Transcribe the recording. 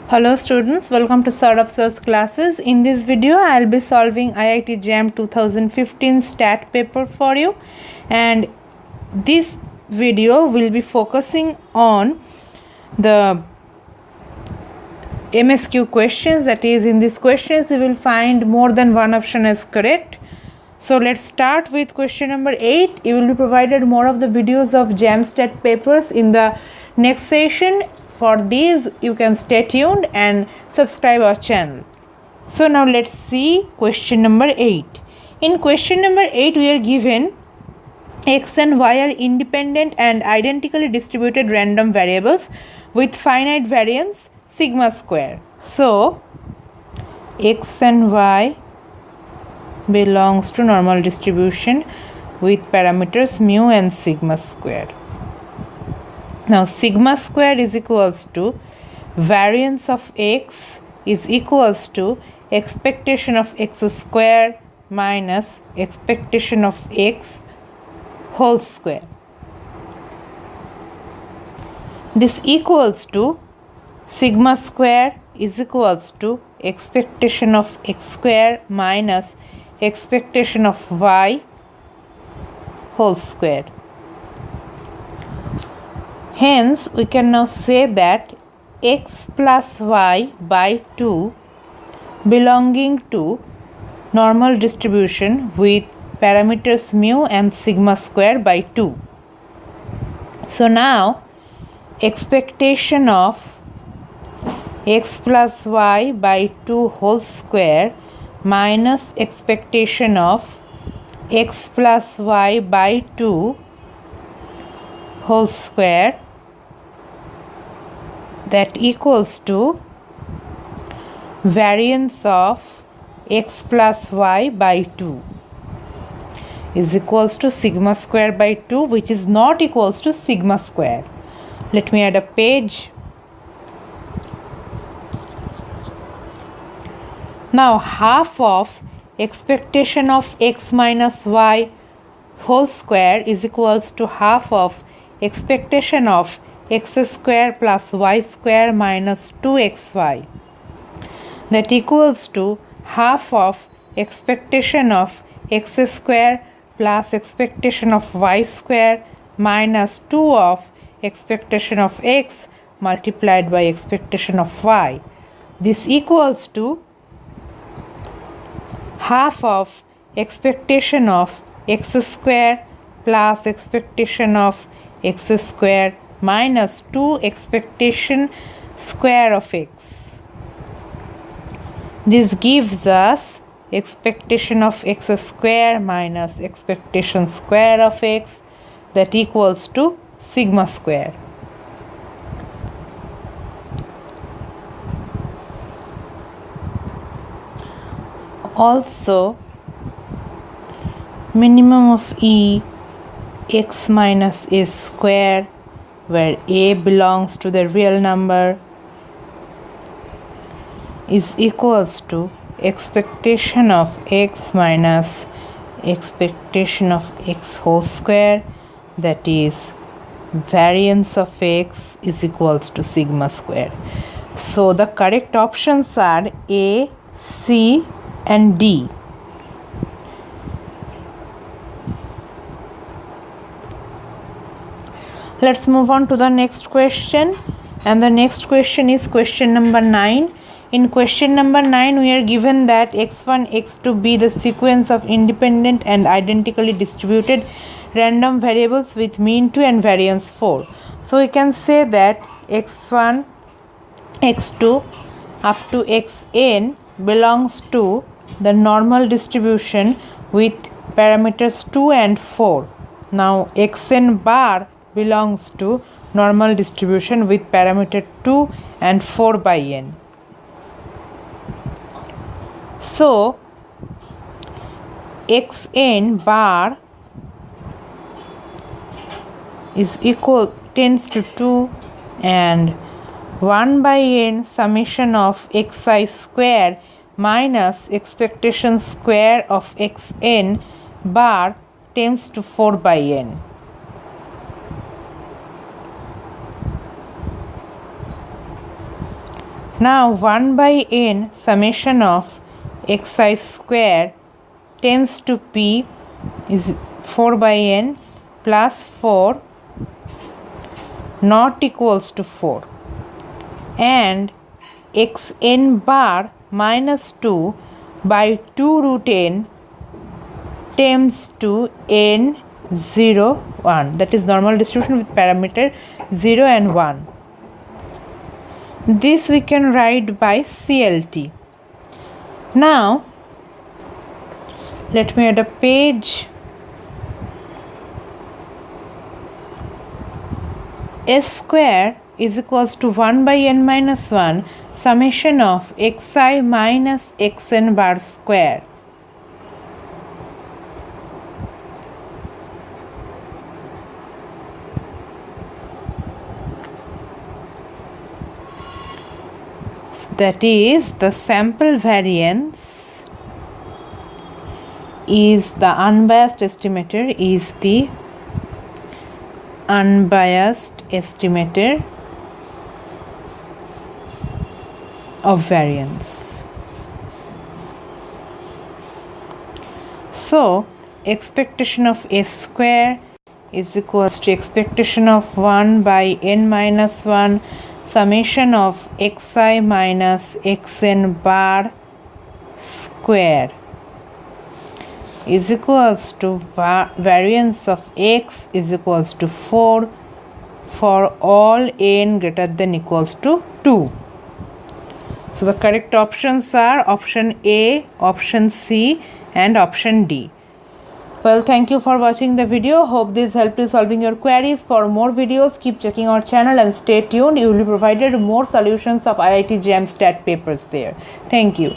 Hello students, welcome to Start of Source classes. In this video, I will be solving IIT JAM 2015 stat paper for you, and this video will be focusing on the MSQ questions. That is, in these questions you will find more than one option as correct. So let's start with question number 8. You will be provided more of the videos of JAM stat papers in the next session. For these, you can stay tuned and subscribe our channel. So now let's see question number 8. In question number 8, we are given x and y are independent and identically distributed random variables with finite variance sigma square. So x and y belongs to normal distribution with parameters mu and sigma square. Now sigma square is equals to variance of x is equals to expectation of x square minus expectation of x whole square. This equals to sigma square is equals to expectation of x square minus expectation of y whole square. Hence, we can now say that x plus y by 2 belonging to normal distribution with parameters mu and sigma square by 2. So now, expectation of x plus y by 2 whole square minus expectation of x plus y by 2 whole square, that equals to variance of x plus y by 2 is equals to sigma square by 2, which is not equals to sigma square. Let me add a page. Now half of expectation of x minus y whole square is equals to half of expectation of x square plus y square minus 2xy, that equals to half of expectation of x square plus expectation of y square minus 2 of expectation of x multiplied by expectation of y. This equals to half of expectation of x square plus expectation of x square minus 2 expectation square of x. This gives us expectation of x square minus expectation square of x, that equals to sigma square. Also, minimum of E x minus a square, where a belongs to the real number, is equals to expectation of x minus expectation of x whole square, that is variance of x is equals to sigma square. So the correct options are A, C and D. Let's move on to the next question, and the next question is question number 9. In question number 9, we are given that x1, x2 be the sequence of independent and identically distributed random variables with mean 2 and variance 4. So we can say that x1, x2 up to xn belongs to the normal distribution with parameters 2 and 4. Now xn bar belongs to normal distribution with parameter 2 and 4 by n. So xn bar is equal tends to 2 and 1 by n summation of xi square minus expectation square of xn bar tends to 4 by n. Now 1 by n summation of xi square tends to p is 4 by n plus 4 not equals to 4, and xn bar minus 2 by 2 root n tends to n 0 1, that is normal distribution with parameter 0 and 1. This we can write by CLT. Now let me add a page. S square is equals to 1 by n minus 1 summation of xi minus xn bar square. That is, the sample variance is the unbiased estimator of variance. So expectation of S square is equals to expectation of 1 by n minus 1 summation of xi minus xn bar square is equals to variance of x is equals to 4 for all n greater than equals to 2. So the correct options are option A, option C and option D. Well, thank you for watching the video. Hope this helped you solving your queries. For more videos, keep checking our channel and stay tuned. You will be provided more solutions of IIT JAM Stat papers there. Thank you.